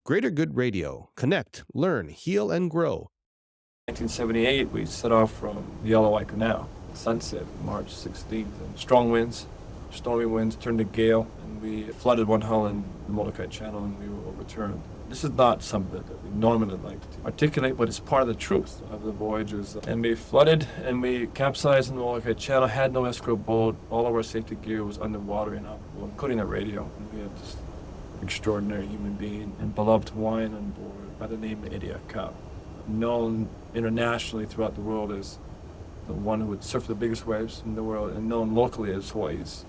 Greater Good Radio. Connect, learn, heal, and grow. 1978, we set off from the Aloha Canal, sunset, March 16th, and strong winds, stormy winds turned to gale, and we flooded one hull in the Molokaʻi Channel, and we were overturned. This is not something that we normally like to articulate, but it's part of the truth of the voyages. And we flooded, and we capsized in the Molokaʻi Channel, had no escrow boat, all of our safety gear was underwater and inoperable, including a radio. And we had this extraordinary human being and beloved Hawaiian on board by the name of Eddie Aikau, known internationally throughout the world as the one who would surf the biggest waves in the world, and known locally as Hawaii's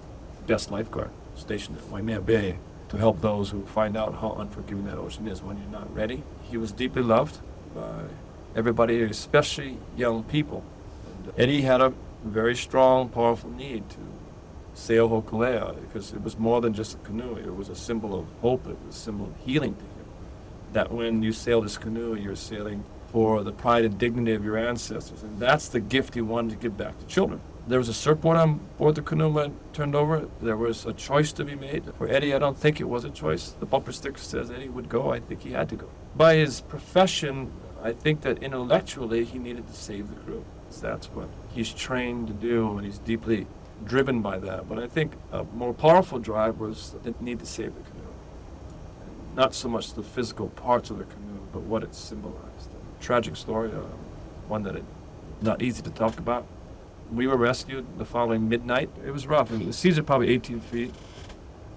best lifeguard, stationed at Waimea Bay to help those who find out how unforgiving that ocean is when you're not ready. He was deeply loved by everybody, especially young people. And Eddie had a very strong, powerful need to sail Hōkūleʻa because it was more than just a canoe. It was a symbol of hope. It was a symbol of healing to him. That when you sail this canoe, you're sailing for the pride and dignity of your ancestors. And that's the gift he wanted to give back to children. There was a surfboard on board the canoe when it turned over. There was a choice to be made. For Eddie, I don't think it was a choice. The bumper sticker says Eddie would go. I think he had to go. By his profession, I think that intellectually he needed to save the crew. That's what he's trained to do, and he's deeply driven by that. But I think a more powerful drive was the need to save the canoe. Not so much the physical parts of the canoe, but what it symbolized. A tragic story, one that is not easy to talk about. We were rescued the following midnight. It was rough. I mean, the seas are probably 18 feet.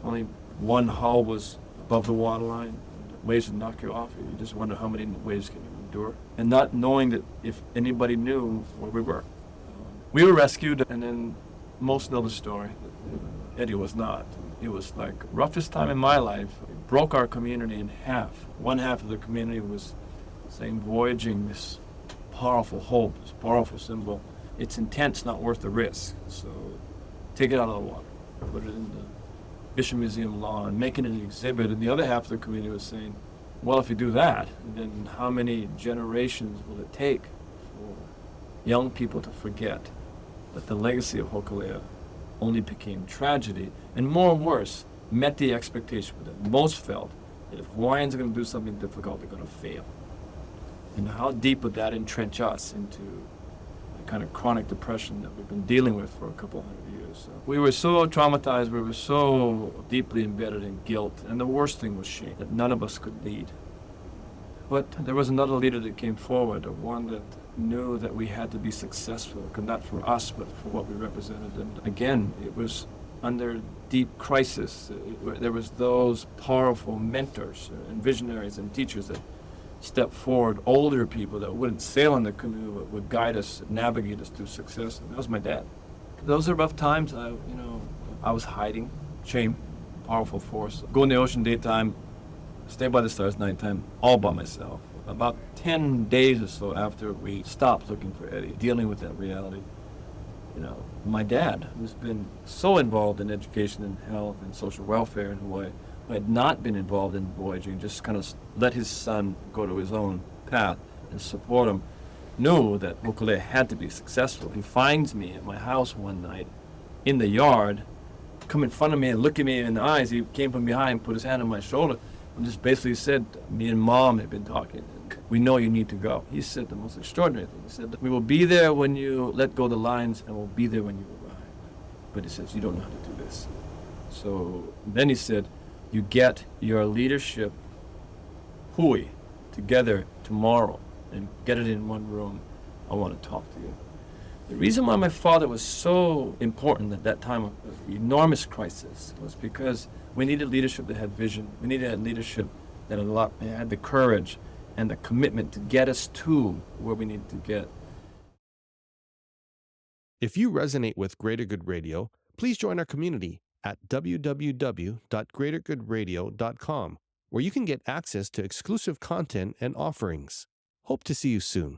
Only one hull was above the waterline. Waves would knock you off. You just wonder how many waves can you endure. And not knowing that if anybody knew where we were. We were rescued, and then most know the story. Eddie was not. It was like roughest time in my life. It broke our community in half. One half of the community was saying voyaging, this powerful hope, this powerful symbol. It's intense, not worth the risk. So take it out of the water, put it in the Bishop Museum lawn, make it an exhibit. And the other half of the community was saying, well, if you do that, then how many generations will it take for young people to forget that the legacy of Hōkūleʻa only became tragedy, and more and worse, met the expectation that most felt that if Hawaiians are going to do something difficult, they're going to fail. And how deep would that entrench us into the kind of chronic depression that we've been dealing with for a couple hundred years? So we were so traumatized, we were so deeply embedded in guilt, and the worst thing was shame, that none of us could lead. But there was another leader that came forward, one that knew that we had to be successful, not for us, but for what we represented. And again, it was under deep crisis. There was those powerful mentors and visionaries and teachers that stepped forward, older people that wouldn't sail in the canoe, but would guide us, navigate us through success. And that was my dad. Those are rough times. I was hiding, shame, powerful force. Go in the ocean daytime, stay by the stars nighttime, all by myself. About 10 days or so after we stopped looking for Eddie, dealing with that reality, my dad, who's been so involved in education and health and social welfare in Hawaii, who had not been involved in voyaging, just kind of let his son go to his own path and support him, knew that Hōkūleʻa had to be successful. He finds me at my house one night in the yard, come in front of me and look at me in the eyes. He came from behind, put his hand on my shoulder, and just basically said, me and Mom had been talking. We know you need to go. He said the most extraordinary thing. He said, we will be there when you let go the lines, and we'll be there when you arrive. But he says, you don't know how to do this. So then he said, you get your leadership hui together tomorrow and get it in one room. I want to talk to you. The reason why my father was so important at that time of enormous crisis was because we needed leadership that had vision. We needed leadership that had the courage and the commitment to get us to where we needed to get. If you resonate with Greater Good Radio, please join our community at www.greatergoodradio.com, where you can get access to exclusive content and offerings. Hope to see you soon.